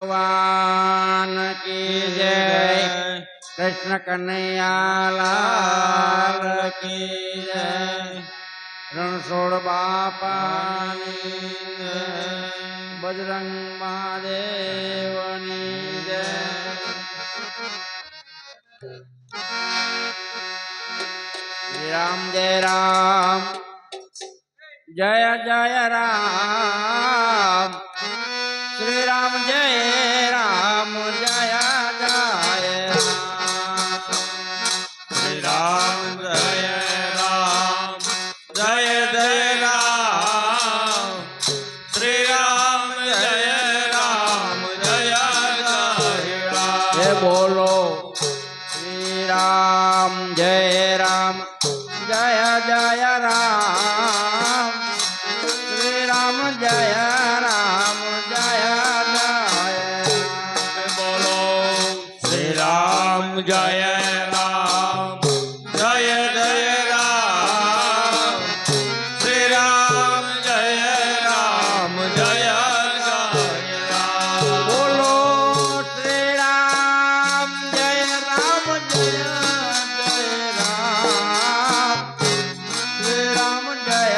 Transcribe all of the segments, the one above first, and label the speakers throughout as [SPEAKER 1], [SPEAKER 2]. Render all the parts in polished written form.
[SPEAKER 1] भगवान की जय। कृष्ण कन्हैया लाल की जय। रणछोड़ बापानी जय। बजरंग महादेवनी जय। श्री राम जय राम जय जय राम। श्री राम जय राम जय जय राम।
[SPEAKER 2] श्री राम जय राम जय जय राम। श्री राम जय राम जय जय राम।
[SPEAKER 1] जय बोलो श्री राम जय राम जय जय राम। श्री राम जय राम जय जय राम।
[SPEAKER 2] बोलो श्री राम जय राम जय जय राम। श्री राम जय राम जय जय राम।
[SPEAKER 1] बोलो श्री राम जय राम जय जय राम। श्री राम जय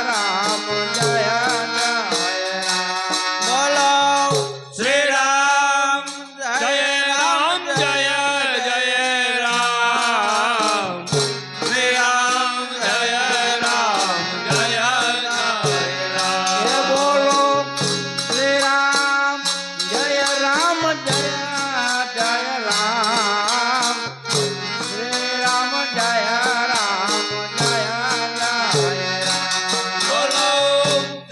[SPEAKER 1] राम जय जय राम।
[SPEAKER 2] बोलो श्री राम जय राम जय जय राम। श्री राम जय राम जय जय राम।
[SPEAKER 1] ये बोलो श्री राम जय राम जय जय राम। श्री राम जय राम जय जय राम।
[SPEAKER 2] बोलो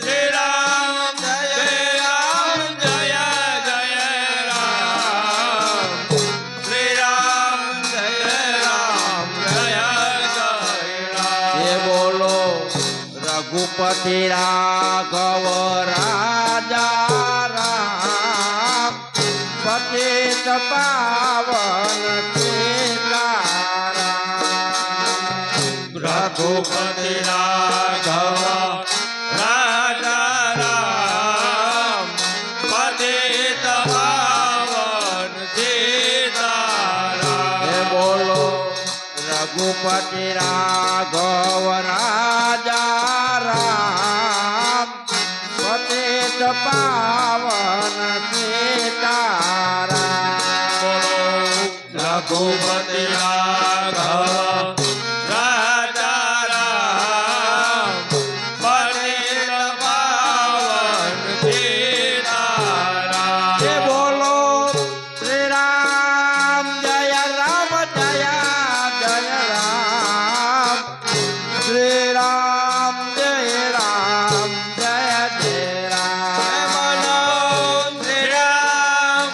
[SPEAKER 2] श्री राम जय राम जय जय राम। श्री राम जय राम जय जय राम।
[SPEAKER 1] ये बोलो रघुपति राघव राजा राम। पतित पावन सीताराम।
[SPEAKER 2] रघुपति राघव राजा राम। पतित पावन सीताराम।
[SPEAKER 1] ये बोलो रघुपति राघव राजा राम। पतित पावन सीताराम।
[SPEAKER 2] रघुपति राघव राजा राम। पतित पावन सीताराम।
[SPEAKER 1] ये बोलो श्री राम जय राम जय जय राम। श्री राम जय राम जय जय राम।
[SPEAKER 2] बोलो श्री राम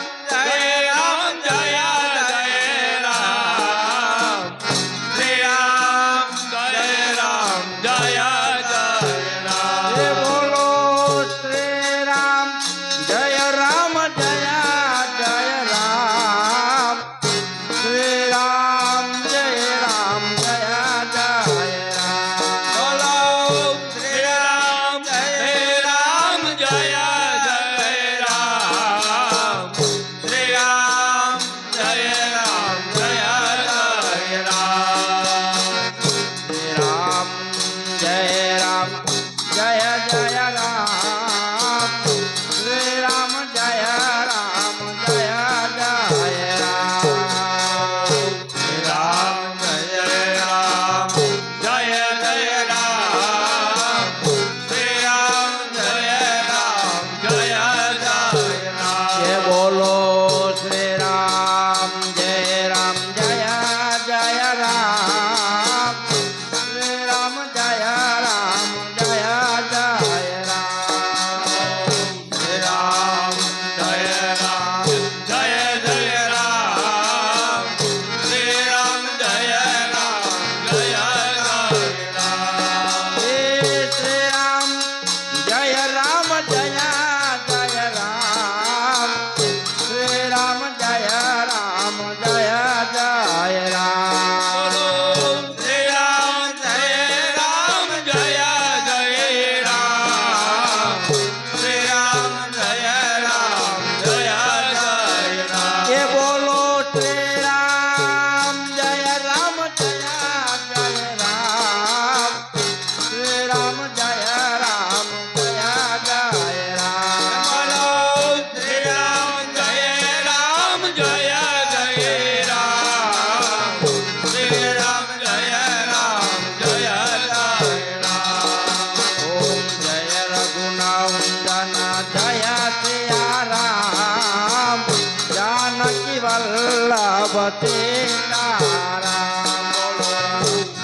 [SPEAKER 1] સીતારામ બોલો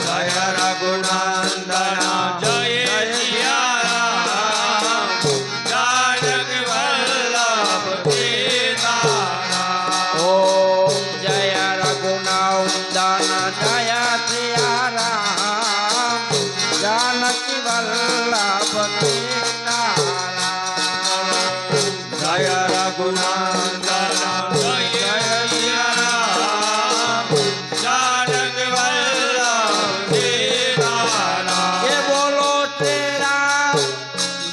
[SPEAKER 2] જય રઘુનંદન જય સિયારામ જાનકી વલ્લભ સીતારામ
[SPEAKER 1] ઓમ જય રઘુનંદન જય સિયારામ જાનકી વલ્લભ સીતારામ
[SPEAKER 2] જય રઘુનંદન જય સિયારામ જાનકી વલ્લભ સીતારામ
[SPEAKER 1] કે બોલો શ્રી રામ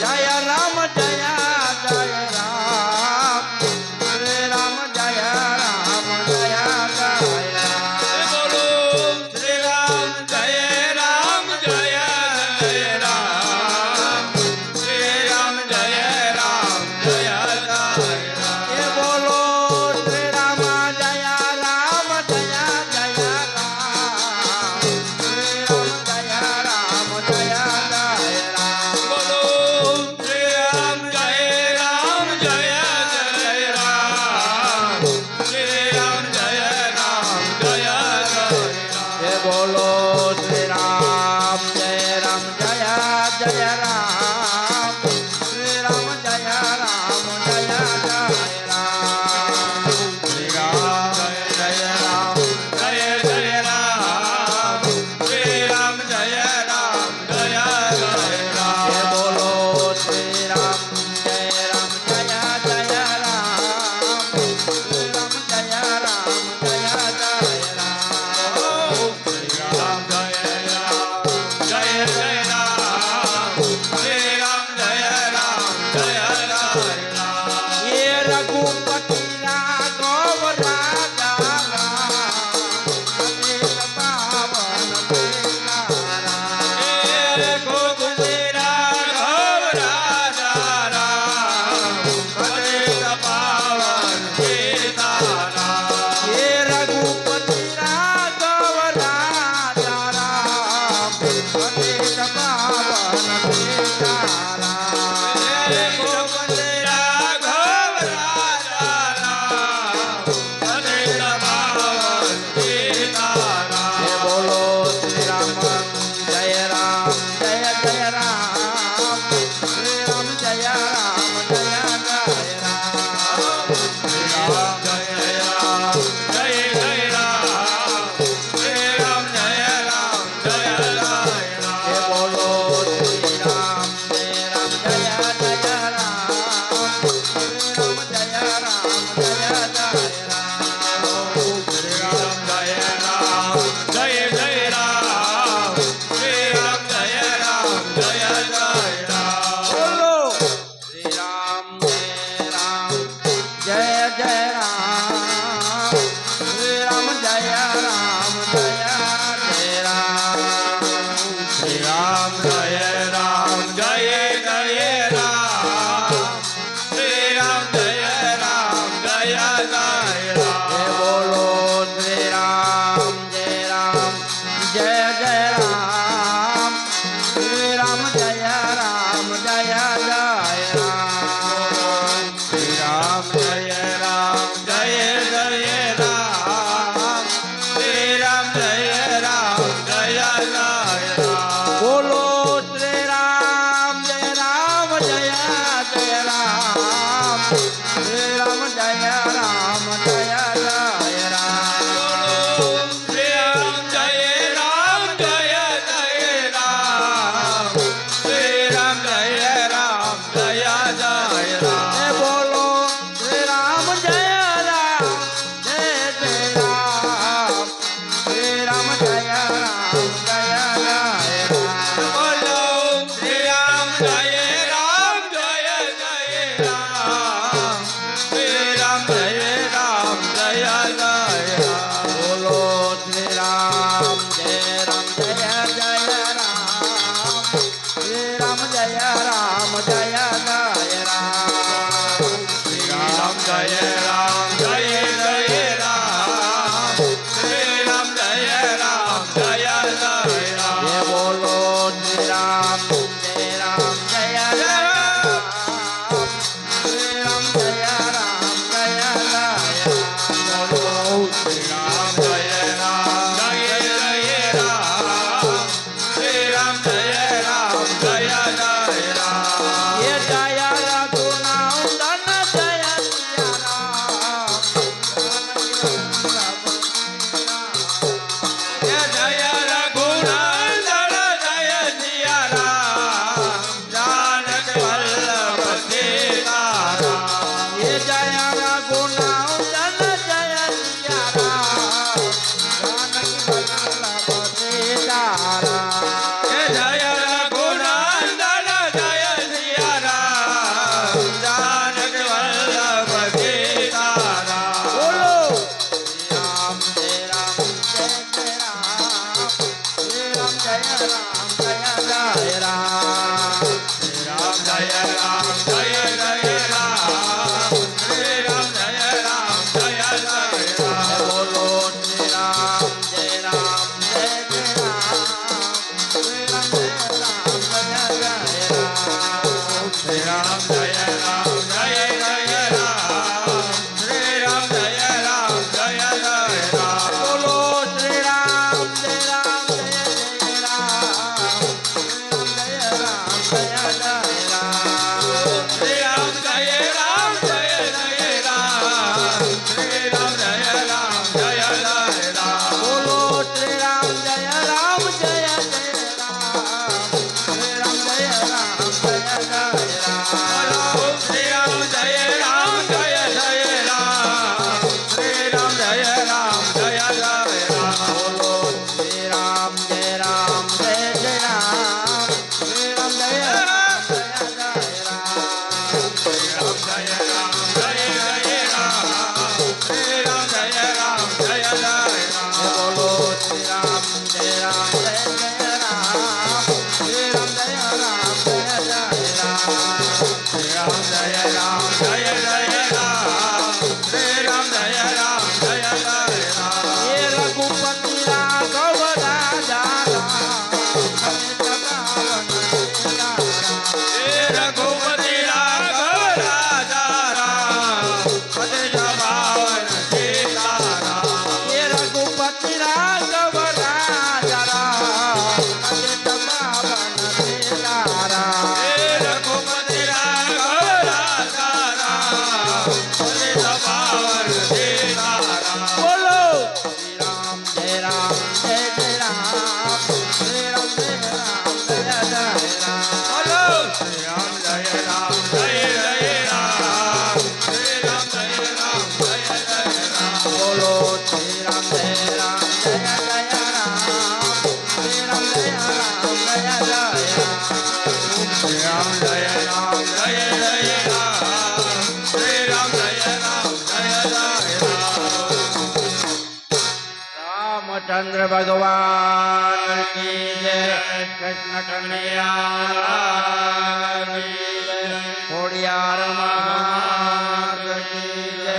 [SPEAKER 1] જય રામ જય જય રામ શ્રી રામ જય રામ જય જય રામ
[SPEAKER 2] બોલો શ્રી રામ જય રામ જય જય રામ શ્રી રામ જય રામ જય જય રામ
[SPEAKER 1] કે બોલો શ્રી રામ જય રામ જય જય રામ શ્રી રામ જય રામ જય જય રામ
[SPEAKER 2] બોલો શ્રી રામ જય રામ જય જય રામ શ્રી રામ જય રામ જય જય
[SPEAKER 1] કે બોલો શ્રી રામ જય રામ જય જય રામ શ્રી રામ જય રામ જય જય રામ
[SPEAKER 2] શ્રી રામ જય રામ જય જય રામ શ્રી રામ જય રામ જય જય
[SPEAKER 1] કે
[SPEAKER 2] રામ
[SPEAKER 1] બોલો શ્રી રામ જય રામ જય જય રામ શ્રી રામ જય રામ જય જય રામ
[SPEAKER 2] શ્રી રામ જય રામ જય જય રામ શ્રી રામ જય રામ જય જય રામ
[SPEAKER 1] ये रघुपति राघव राजा राम पतित पावन सीताराम ये रघुपति राघव राजा राम पतित पावन सीताराम ये बोलो श्री राम जय राम जय जय राम श्री राम जय राम जय जय राम ये बोलो श्री राम जय राम जय जय राम श्री राम जय राम जय जय राम बोलो श्री राम जय जय राम श्री राम जय राम जय जय राम
[SPEAKER 2] श्री राम जय राम जय जय राम श्री राम जय राम जय जय
[SPEAKER 1] ये
[SPEAKER 2] राम
[SPEAKER 1] बोलो श्री राम जय जय राम श्री राम जय राम जय जय राम
[SPEAKER 2] श्री राम जय राम जय जय राम श्री राम जय राम जय जय राम
[SPEAKER 1] बोलो श्री राम जय जय राम श्री राम जय राम जय जय राम
[SPEAKER 2] श्री राम जय राम जय जय राम श्री राम जय राम जय जय राम
[SPEAKER 1] ये बोलो श्री राम जय जय राम श्री राम जय राम जय जय राम
[SPEAKER 2] बोलो श्री राम जय राम जय जय राम श्री राम जय राम जय जय राम
[SPEAKER 1] बोलो श्री राम जय जय राम श्री राम जय राम जय जय राम
[SPEAKER 2] श्री राम जय राम जय जय राम श्री राम जय राम जय जय राम
[SPEAKER 1] ये बोलो श्री राम जय जय राम श्री राम जय राम जय जय राम
[SPEAKER 2] बोलो श्री राम
[SPEAKER 1] બોલો શ્રી રામ જય રામ જય જય રામ શ્રી રામ જય રામ જય જય રામ
[SPEAKER 2] શ્રી રામ જય રામ જય જય રામ શ્રી રામ જય રામ જય જય રામ
[SPEAKER 1] રામચંદ્ર ભગવાન કી જય કૃષ્ણ કનૈયા કી જય ખોડિયાર માત કી જય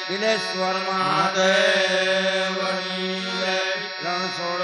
[SPEAKER 1] બિલેશ્વર મહાદેવ કી જય રણછોડ